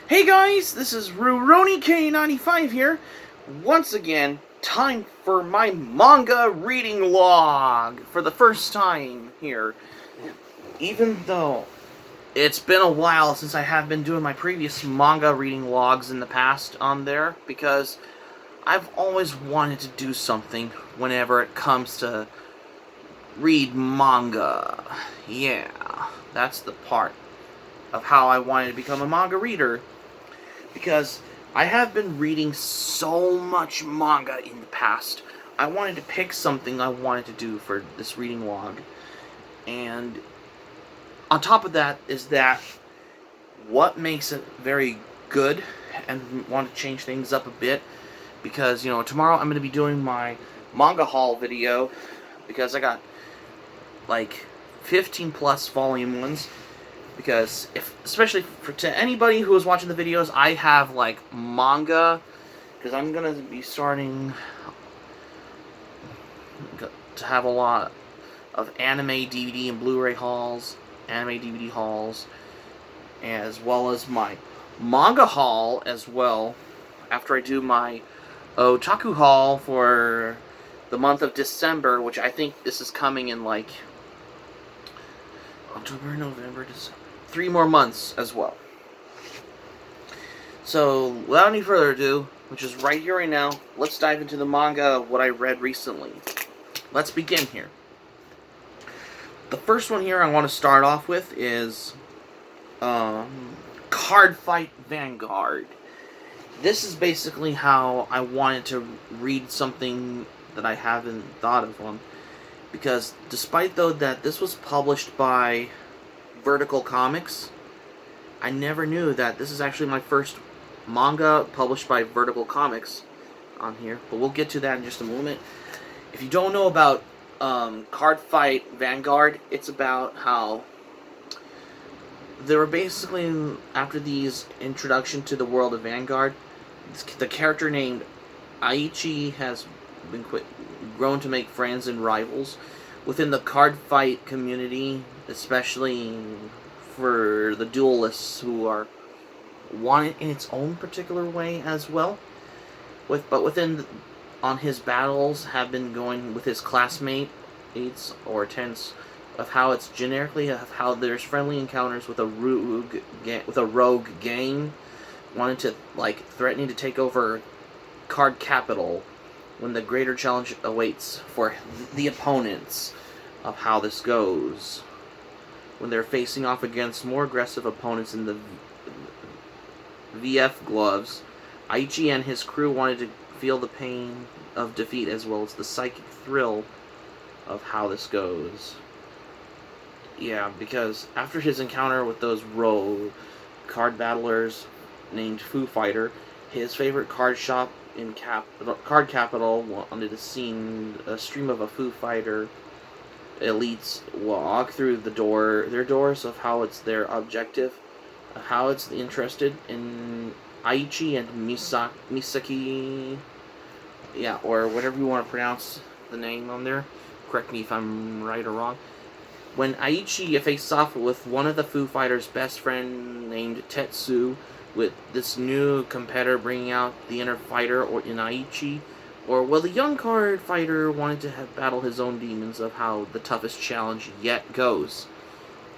Hey guys, this is RuRoniK95 here. Once again, time for my manga reading log for the first time here. Even though it's been a while since I have been doing my previous manga reading logs in the past on there, because I've always wanted to do something whenever it comes to read manga. Yeah, that's the part of how I wanted to become a manga reader. Because I have been reading so much manga in the past. I wanted to pick something I wanted to do for this reading log. And on top of that is that what makes it very good, and want to change things up a bit, because, tomorrow I'm going to be doing my manga haul video, because I got like 15 plus volume ones. Because especially to anybody who is watching the videos, I have like manga, because I'm gonna be starting to have a lot of anime DVD and Blu-ray hauls, anime DVD hauls, as well as my manga haul as well. After I do my otaku haul for the month of December, which I think this is coming in like October, November, December. 3 more months as well. So, without any further ado, which is right here, right now, let's dive into the manga of what I read recently. Let's begin here. The first one here I want to start off with is Card Fight Vanguard. This is basically how I wanted to read something that I haven't thought of one. Because despite though that this was published by Vertical Comics, I never knew that this is actually my first manga published by Vertical Comics on here, but we'll get to that in just a moment. If you don't know about Card Fight Vanguard, it's about how they were basically, after these introduction to the world of Vanguard, the character named Aichi has been grown to make friends and rivals within the card fight community, especially for the duelists who are wanted in its own particular way as well. But within on his battles have been going with his classmates or attendants, of how it's generically of how there's friendly encounters with a rogue gang wanting to threatening to take over card capital, when the greater challenge awaits for the opponents of how this goes. When they're facing off against more aggressive opponents in the VF gloves, Aichi and his crew wanted to feel the pain of defeat as well as the psychic thrill of how this goes. Yeah, because after his encounter with those rogue card battlers named Foo Fighter, his favorite card shop in Card Capital wanted to see a stream of a Foo Fighter elites walk through their doors of how it's their objective, how it's interested in Aichi and Misaki, yeah, or whatever you want to pronounce the name on there. Correct me if I'm right or wrong. When Aichi faced off with one of the Foo Fighters' best friend named Tetsu, with this new competitor bringing out the inner fighter or in Aichi, or will the young card fighter wanted to battle his own demons of how the toughest challenge yet goes.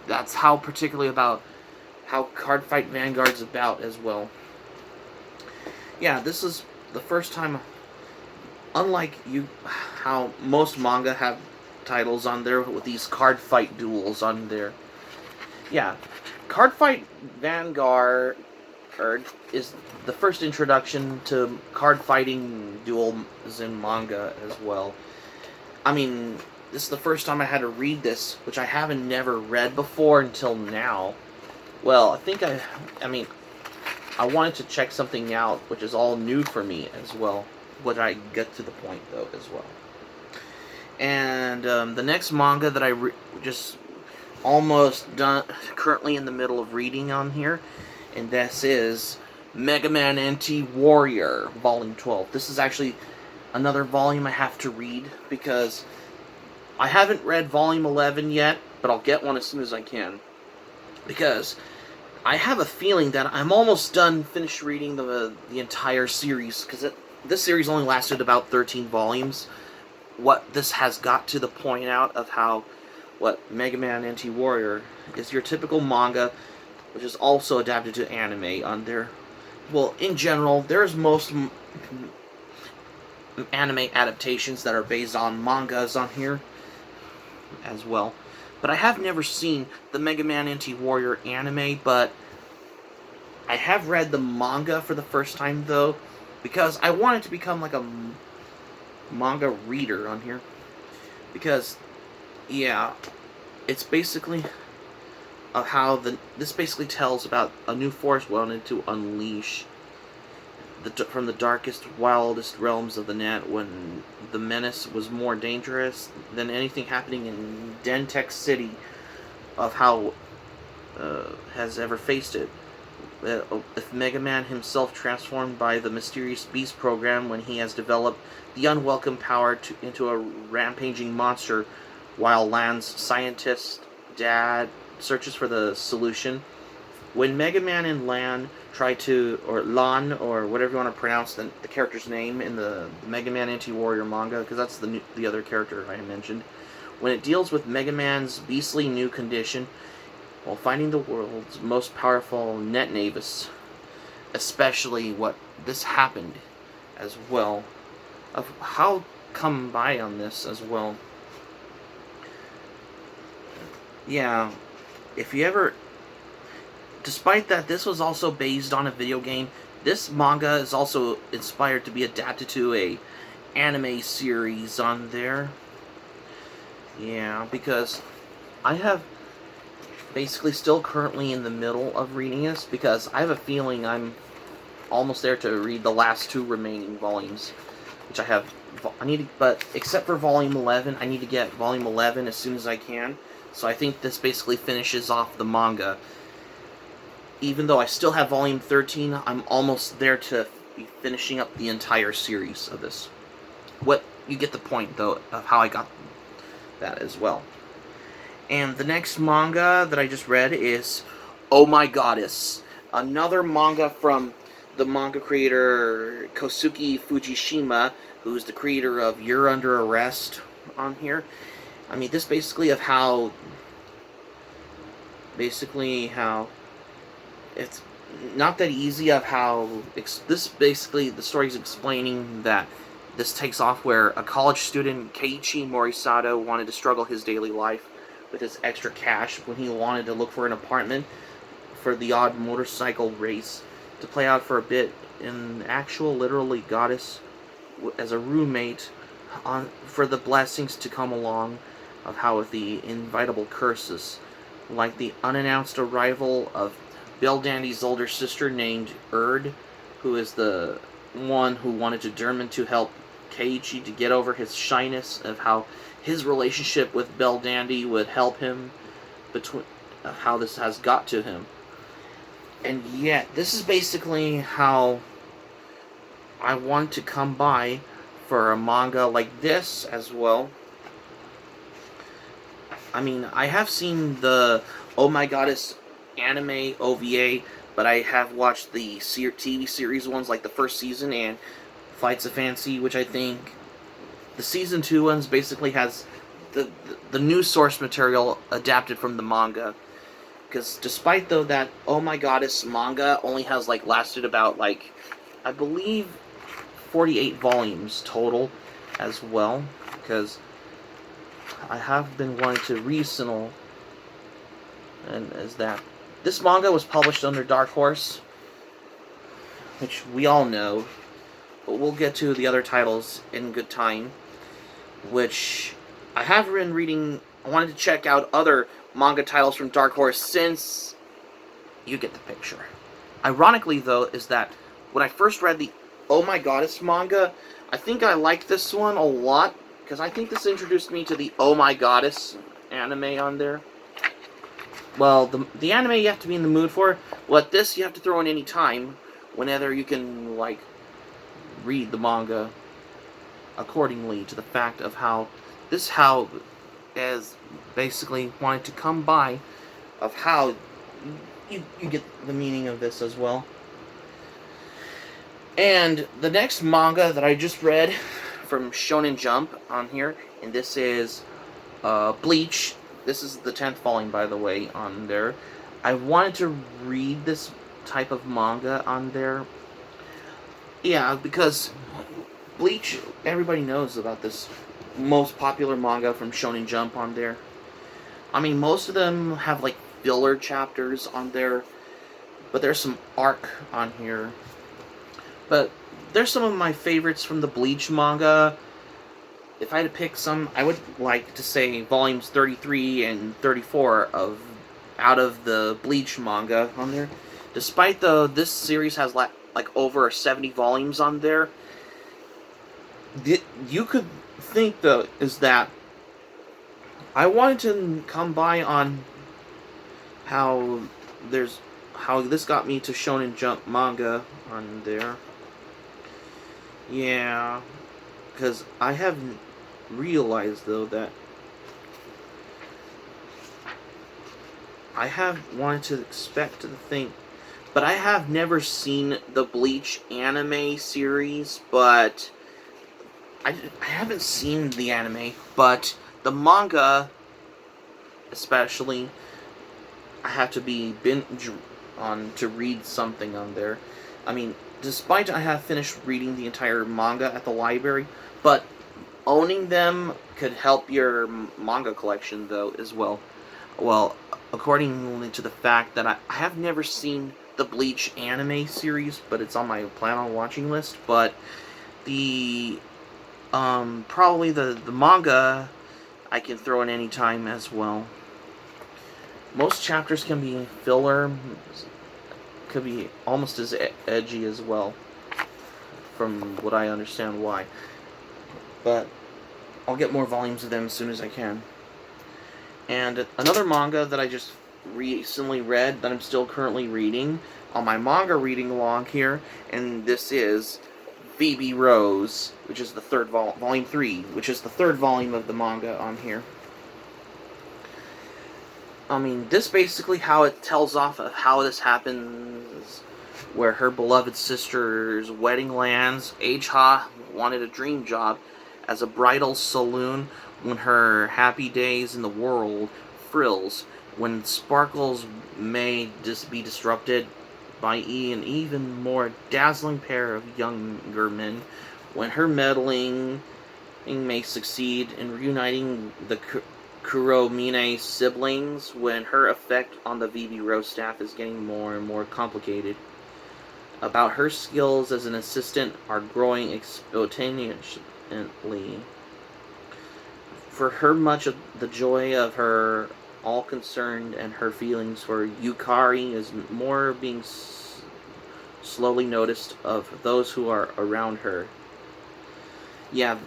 That's how particularly about how Card Fight Vanguard's about as well. Yeah, this is the first time, unlike how most manga have titles on there with these card fight duels on there. Yeah, Card Fight Vanguard is the first introduction to card fighting duels in manga as well. I mean, this is the first time I had to read this, which I haven't never read before until now. Well, I wanted to check something out, which is all new for me as well. But I get to the point, though, as well. And the next manga that I just almost done, currently in the middle of reading on here, and this is Mega Man Anti-Warrior, Volume 12. This is actually another volume I have to read, because I haven't read Volume 11 yet, but I'll get one as soon as I can. Because I have a feeling that I'm almost done finished reading the entire series, because this series only lasted about 13 volumes. What this has got to the point out of how what Mega Man Anti-Warrior is your typical manga, which is also adapted to anime on there. Well, in general, there's most anime adaptations that are based on mangas on here as well. But I have never seen the Mega Man Anti-Warrior anime, but I have read the manga for the first time, though, because I wanted to become like a manga reader on here. Because, yeah, it's basically of how this basically tells about a new force wanted to unleash from the darkest, wildest realms of the net, when the menace was more dangerous than anything happening in Dentech City, of how has ever faced it. If Mega Man himself transformed by the mysterious Beast program when he has developed the unwelcome power into a rampaging monster, while Lan's scientist dad searches for the solution. When Mega Man and Lan try to, or Lan, or whatever you want to pronounce the character's name in the Mega Man Anti-Warrior manga, because that's the other character I mentioned, when it deals with Mega Man's beastly new condition, while finding the world's most powerful net navis, especially what this happened as well, of how come by on this as well. Yeah, if you ever, despite that this was also based on a video game, this manga is also inspired to be adapted to a anime series on there. Yeah, because I have basically still currently in the middle of reading this, because I have a feeling I'm almost there to read the last 2 remaining volumes, which but except for volume 11, I need to get volume 11 as soon as I can. So I think this basically finishes off the manga. Even though I still have volume 13, I'm almost there to be finishing up the entire series of this. You get the point, though, of how I got that as well. And the next manga that I just read is Oh My Goddess, another manga from the manga creator Kosuke Fujishima, who's the creator of You're Under Arrest on here. I mean, this basically of how it's not that easy of how this basically the story's explaining that this takes off where a college student, Keiichi Morisato, wanted to struggle his daily life with his extra cash when he wanted to look for an apartment for the odd motorcycle race to play out for a bit, in actual literally goddess as a roommate for the blessings to come along, of how with the invitable curses, like the unannounced arrival of Bill Dandy's older sister named Erd, who is the one who wanted to determine to help Keiichi to get over his shyness, of how his relationship with Bell Dandy would help him, how this has got to him. And yet, this is basically how I want to come by for a manga like this as well. I mean, I have seen the Oh My Goddess anime OVA, but I have watched the TV series ones, like the first season and Flights of Fancy, which I think the season 2 ones basically has the new source material adapted from the manga. Because despite though that Oh My Goddess manga only has lasted about I believe 48 volumes total as well, because I have been wanting to read and as that this manga was published under Dark Horse, which we all know, but we'll get to the other titles in good time, which I have been reading. I wanted to check out other manga titles from Dark Horse, since you get the picture. Ironically, though, is that when I first read the Oh My Goddess manga, I think I liked this one a lot, because I think this introduced me to the Oh My Goddess anime on there. Well, the anime you have to be in the mood for. What this you have to throw in any time, whenever you can read the manga accordingly to the fact of how as basically wanted to come by of how you get the meaning of this as well. And the next manga that I just read from Shonen Jump on here, and this is Bleach. This is the 10th volume, by the way, on there. I wanted to read this type of manga on there. Yeah, because Bleach, everybody knows about this most popular manga from Shonen Jump on there. I mean, most of them have like filler chapters on there, but there's some arc on here. But there's some of my favorites from the Bleach manga. If I had to pick some, I would like to say volumes 33 and 34 of out of the Bleach manga on there. Despite this series has like over 70 volumes on there, you could think though is that I wanted to come by on how this got me to Shonen Jump manga on there. Yeah, because I haven't realized though that I have wanted to expect to think, but I have never seen the Bleach anime series, but I haven't seen the anime, but the manga, especially, I have to be binge on to read something on there. I mean, despite I have finished reading the entire manga at the library, but owning them could help your manga collection, though, as well. Well, according to the fact that I have never seen the Bleach anime series, but it's on my plan on watching list, but the probably the manga I can throw in any time as well. Most chapters can be filler, could be almost as edgy as well, from what I understand why. But I'll get more volumes of them as soon as I can. And another manga that I just recently read, that I'm still currently reading, on my manga reading log here, and this is Phoebe Rose, which is the third volume 3, which is the third volume of the manga on here. I mean, this basically how it tells off of how this happens, where her beloved sister's wedding lands. H-Ha wanted a dream job as a bridal saloon when her happy days in the world frills, when sparkles may be disrupted by an even more dazzling pair of younger men, when her meddling may succeed in reuniting the Kuromine siblings, when her effect on the VB Rose staff is getting more and more complicated. About her skills as an assistant are growing exponentially. For her, much of the joy of her all concerned and her feelings for Yukari is more being slowly noticed of those who are around her. Yeah,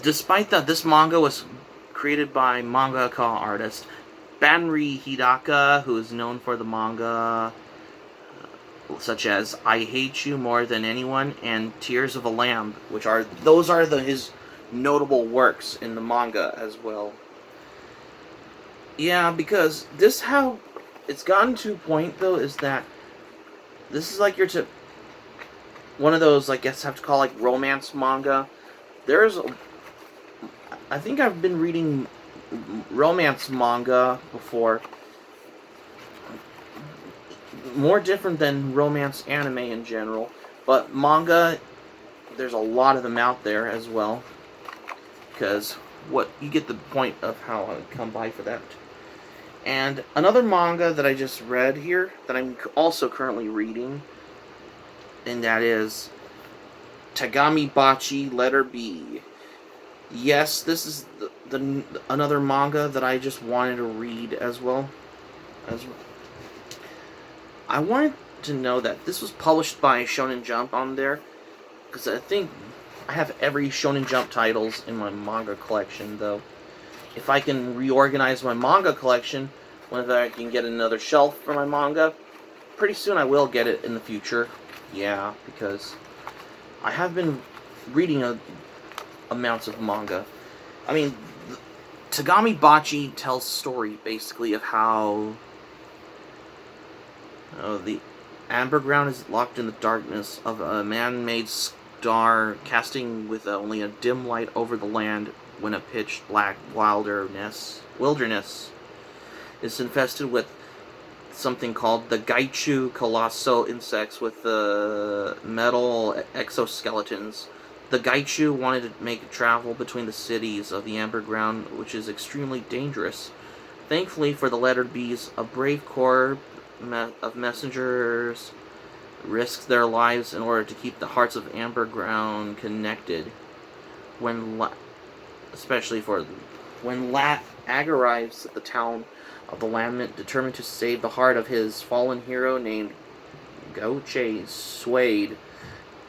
despite that this manga was created by mangaka artist Banri Hidaka, who is known for the manga such as I Hate You More Than Anyone and Tears of a Lamb, which are his notable works in the manga as well. Yeah, because this how it's gotten to a point though is that this is like one of those, I guess, have to call like romance manga. I think I've been reading romance manga before, more different than romance anime in general, but manga, there's a lot of them out there as well, because you get the point of how I come by for that. And another manga that I just read here, that I'm also currently reading, and that is Tagami Bachi Letter B. Yes, this is another manga that I just wanted to read as well. I wanted to know that this was published by Shonen Jump on there, because I think I have every Shonen Jump titles in my manga collection, though. If I can reorganize my manga collection, whether I can get another shelf for my manga, pretty soon I will get it in the future. Yeah, because I have been reading amounts of manga. I mean, Tagami Bachi tells a story, basically, of how The amber ground is locked in the darkness of a man-made star, casting with only a dim light over the land when a pitch black wilderness is infested with something called the Gaichu colossal insects with metal exoskeletons. The Gaichu wanted to make travel between the cities of the Amber Ground, which is extremely dangerous. Thankfully for the letter B's, a brave corps of messengers risked their lives in order to keep the hearts of Amber Ground connected. Especially when Ag arrives at the town of the Lament, determined to save the heart of his fallen hero named Gauche Suede.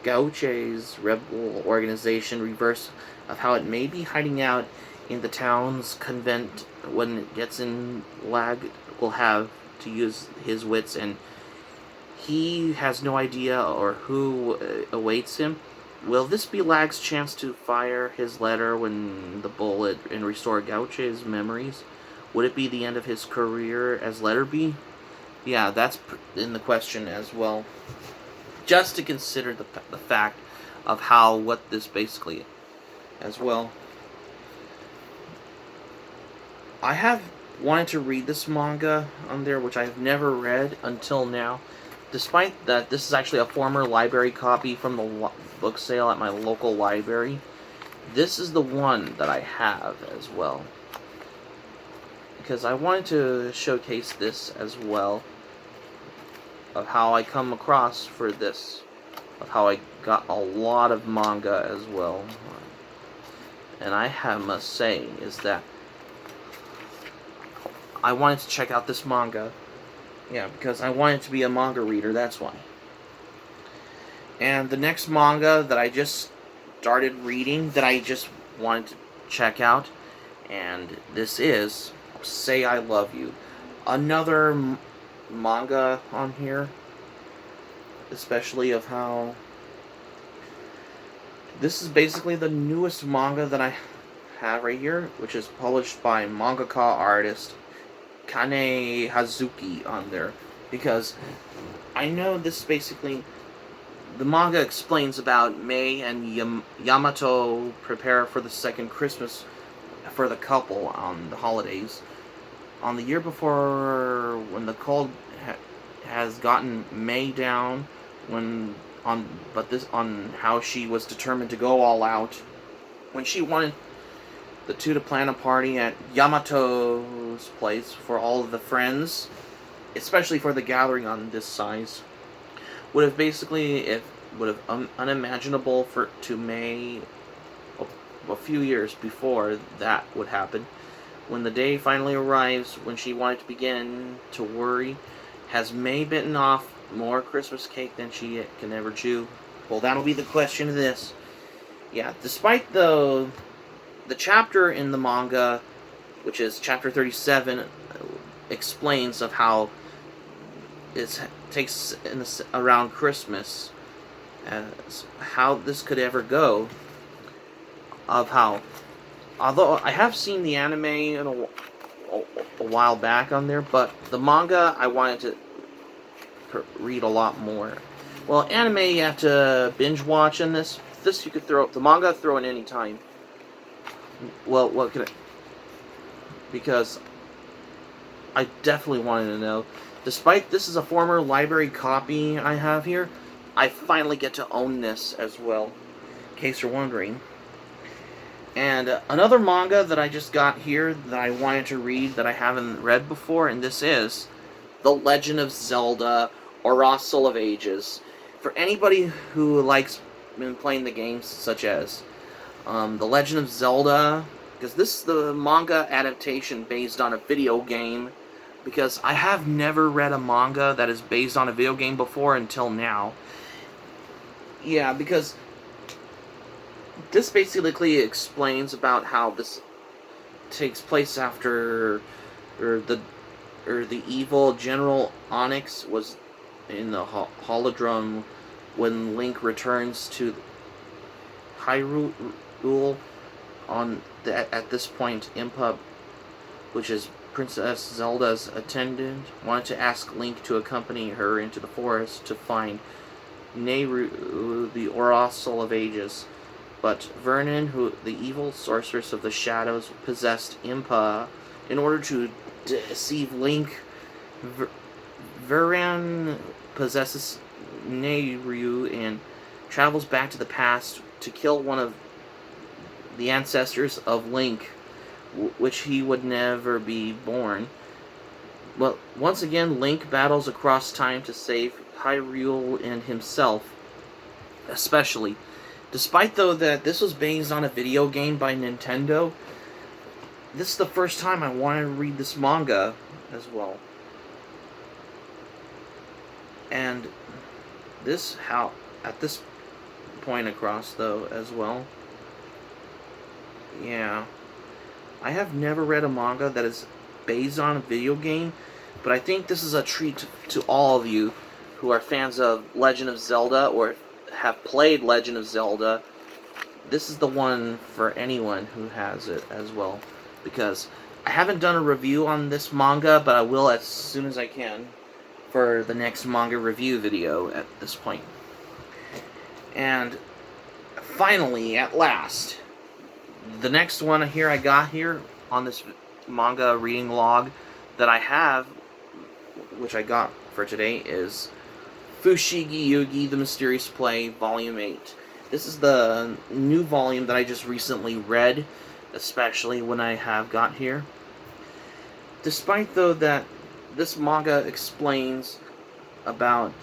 Gauche's rebel organization reverse of how it may be hiding out in the town's convent. When it gets in, Lag will have to use his wits, and he has no idea or who awaits him. Will this be Lag's chance to fire his letter when the bullet and restore Gauche's memories? Would it be the end of his career as letter B? Yeah, that's in the question as well. Just to consider the fact of what this basically as well. I have wanted to read this manga on there, which I have never read until now. Despite that, this is actually a former library copy from the book sale at my local library. This is the one that I have as well, because I wanted to showcase this as well, of how I come across for this, of how I got a lot of manga as well. And I must say is that I wanted to check out this manga. Yeah, because I wanted to be a manga reader, that's why. And the next manga that I just started reading, that I just wanted to check out, and this is Say I Love You. Another manga on here, especially of how this is basically the newest manga that I have right here, which is published by mangaka artist Kane Hazuki on there, because I know this basically, the manga explains about Mei and Yamato prepare for the second Christmas for the couple on the holidays. On the year before, when the cold has gotten Mei down, on how she was determined to go all out, when she wanted the two to plan a party at Yamato's place for all of the friends, especially for the gathering on this size, would have unimaginable to Mei a few years before that would happen. When the day finally arrives, when she wanted to begin to worry, has Mei bitten off more Christmas cake than she can ever chew? Well, that'll be the question of this. Yeah, despite the chapter in the manga, which is chapter 37, explains of how it takes around Christmas, as how this could ever go, of how, although I have seen the anime in a while back on there, but the manga I wanted to read a lot more. Well, anime you have to binge watch in this. This you could the manga throw in any time. Well, what could because I definitely wanted to know. Despite this is a former library copy I have here, I finally get to own this as well, in case you're wondering. And another manga that I just got here that I wanted to read that I haven't read before, and this is The Legend of Zelda, Oracle of Ages. For anybody who likes been playing the games such as The Legend of Zelda, because this is the manga adaptation based on a video game, because I have never read a manga that is based on a video game before until now. Yeah, because this basically explains about how this takes place after the evil General Onyx was in the Holodrum when Link returns to Hyrule at this point, Impa, which is Princess Zelda's attendant, wanted to ask Link to accompany her into the forest to find Nehru, the Oracle of Ages. But Vernon, who the evil sorceress of the shadows, possessed Impa in order to deceive Link. Vernon possesses Nehru and travels back to the past to kill one of the ancestors of Link, which he would never be born. Well, once again, Link battles across time to save Hyrule and himself, especially. Despite, though, that this was based on a video game by Nintendo, this is the first time I wanted to read this manga as well. And this, at this point across, though, as well, yeah, I have never read a manga that is based on a video game, but I think this is a treat to all of you who are fans of Legend of Zelda or have played Legend of Zelda. This is the one for anyone who has it as well, because I haven't done a review on this manga, but I will as soon as I can for the next manga review video at this point. And finally, at last, the next one here I got here on this manga reading log that I have, which I got for today, is Fushigi Yugi, The Mysterious Play, Volume 8. This is the new volume that I just recently read, especially when I have got here. Despite, though, that this manga explains about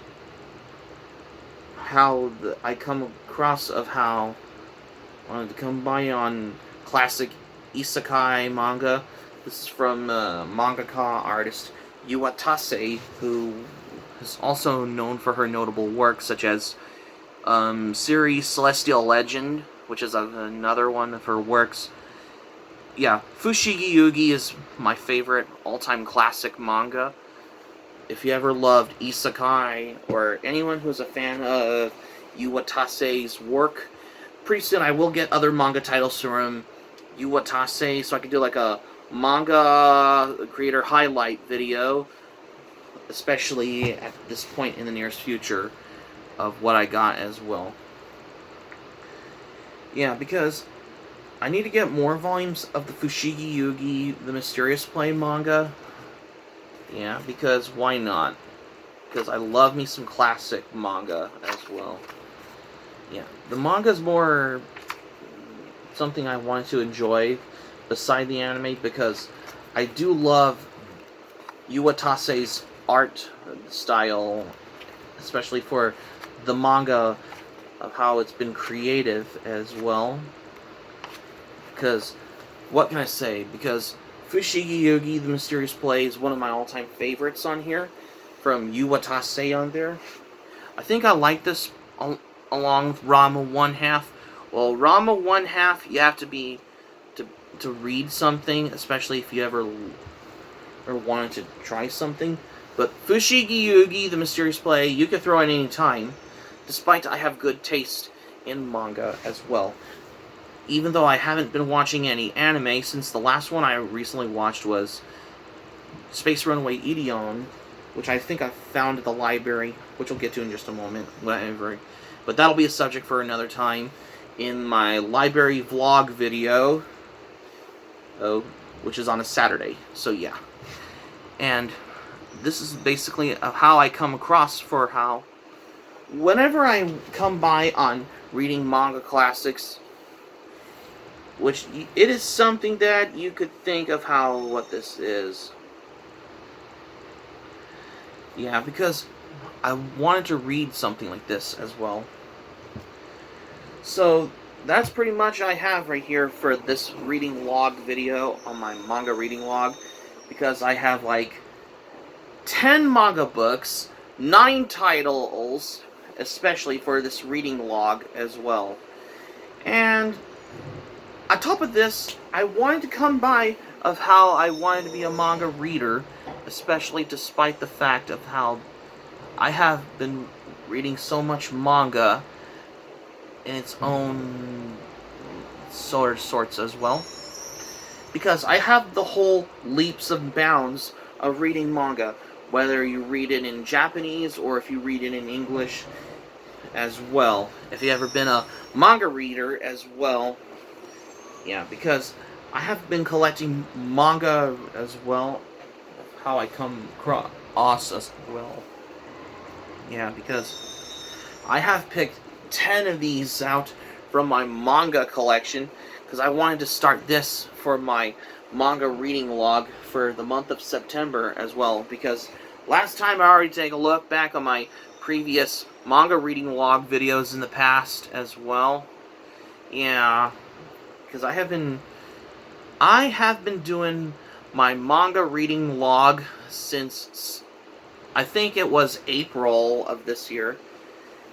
how I come across of how I wanted to come by on classic isekai manga. This is from mangaka artist Yuwatase, who is also known for her notable works such as series Celestial Legend, which is another one of her works. Yeah, Fushigi Yugi is my favorite all-time classic manga. If you ever loved isekai, or anyone who's a fan of Yuwatase's work, pretty soon I will get other manga titles from Yuwatase, so I can do like a manga creator highlight video, especially at this point in the nearest future, of what I got as well. Yeah, because I need to get more volumes of the Fushigi Yugi, The Mysterious Play manga. Yeah, because why not? Because I love me some classic manga as well. Yeah, the manga's more something I wanted to enjoy beside the anime, because I do love Yuwatase's art style, especially for the manga of how it's been creative as well. Because, what can I say? Because Fushigi Yugi, The Mysterious Play, is one of my all-time favorites on here, from Yuwatase on there. I think I like this along with Rama 1/2. Well, Rama 1/2, you have to be to read something, especially if you ever or wanted to try something. But Fushigi Yugi, The Mysterious Play, you can throw at any time, despite I have good taste in manga as well. Even though I haven't been watching any anime, since the last one I recently watched was Space Runaway Ideon, which I think I found at the library, which we'll get to in just a moment, whatever. But that'll be a subject for another time in my library vlog video, which is on a Saturday, so yeah. And this is basically how I come across for how, whenever I come by on reading manga classics, which it is something that you could think of what this is. Yeah, because I wanted to read something like this as well. So that's pretty much I have right here for this reading log video on my manga reading log, because I have like 10 manga books, 9 titles, especially for this reading log as well. And on top of this, I wanted to come by of how I wanted to be a manga reader, especially despite the fact of how I have been reading so much manga in its own sorts as well. because I have the whole leaps and bounds of reading manga, whether you read it in Japanese or if you read it in English as well. If you've ever been a manga reader as well, yeah, because I have been collecting manga as well, how I come across as well. Yeah, because I have picked 10 of these out from my manga collection, because I wanted to start this for my manga reading log for the month of September as well, because last time I already take a look back on my previous manga reading log videos in the past as well. Yeah, because I have been doing my manga reading log since I think it was April of this year.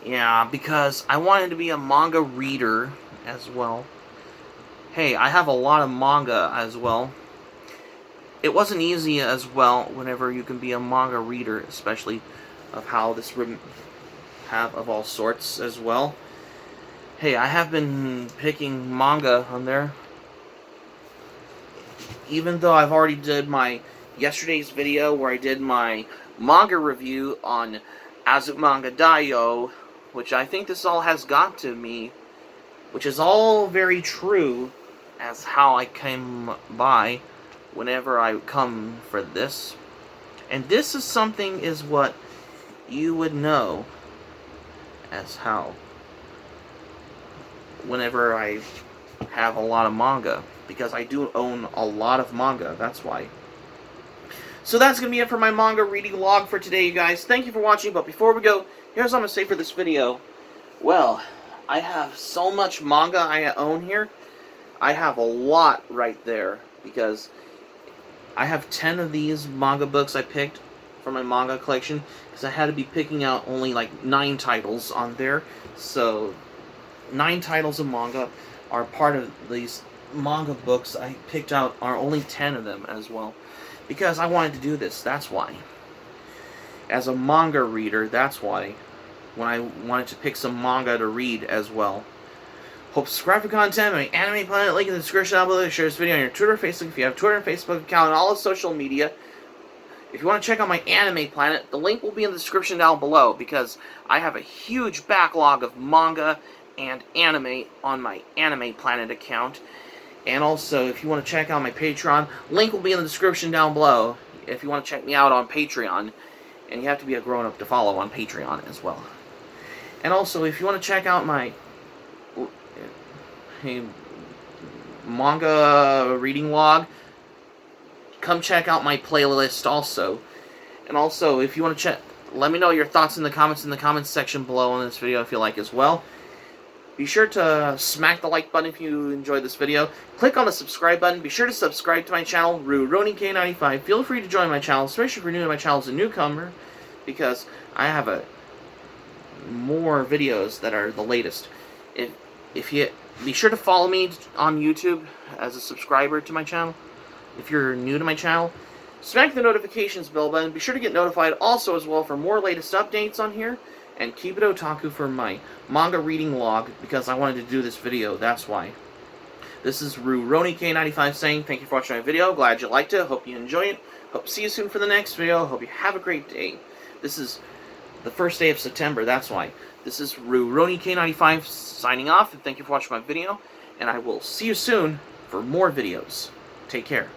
Yeah, because I wanted to be a manga reader as well. Hey, I have a lot of manga as well. It wasn't easy as well whenever you can be a manga reader, especially of how this have of all sorts as well. Hey, I have been picking manga on there. Even though I've already did my yesterday's video where I did my manga review on Azumanga Daioh, which I think this all has got to me, which is all very true as how I came by whenever I come for this. And this is something is what you would know as how whenever I have a lot of manga, because I do own a lot of manga, that's why. So that's going to be it for my manga reading log for today, you guys. Thank you for watching, but before we go, here's what I'm going to say for this video. Well, I have so much manga I own here. I have a lot right there, because I have 10 of these manga books I picked for my manga collection, because I had to be picking out only like 9 titles on there. So 9 titles of manga are part of these manga books I picked out, are only 10 of them as well, because I wanted to do this. That's why, as a manga reader, that's why, when I wanted to pick some manga to read as well. Hope subscribe for content. My Anime Planet link in the description down below. Share this video on your Twitter, Facebook if you have Twitter and Facebook account, and all of social media. If you want to check out my Anime Planet, the link will be in the description down below, because I have a huge backlog of manga and anime on my Anime Planet account. And also, if you want to check out my Patreon, link will be in the description down below if you want to check me out on Patreon. And you have to be a grown-up to follow on Patreon as well. And also, if you want to check out my manga reading log, come check out my playlist also. And also, if you want to check, let me know your thoughts in the comments section below on this video if you like as well. Be sure to smack the like button if you enjoyed this video. Click on the subscribe button. Be sure to subscribe to my channel, RuRoniK95. Feel free to join my channel, especially if you're new to my channel as a newcomer, because I have more videos that are the latest. If you be sure to follow me on YouTube as a subscriber to my channel. If you're new to my channel, smack the notifications bell button. Be sure to get notified also as well for more latest updates on here. And keep it otaku for my manga reading log, because I wanted to do this video, that's why. This is RuRoniK95 saying thank you for watching my video. Glad you liked it. Hope you enjoy it. Hope to see you soon for the next video. Hope you have a great day. This is the first day of September, that's why. This is RuRoniK95 signing off, and thank you for watching my video. And I will see you soon for more videos. Take care.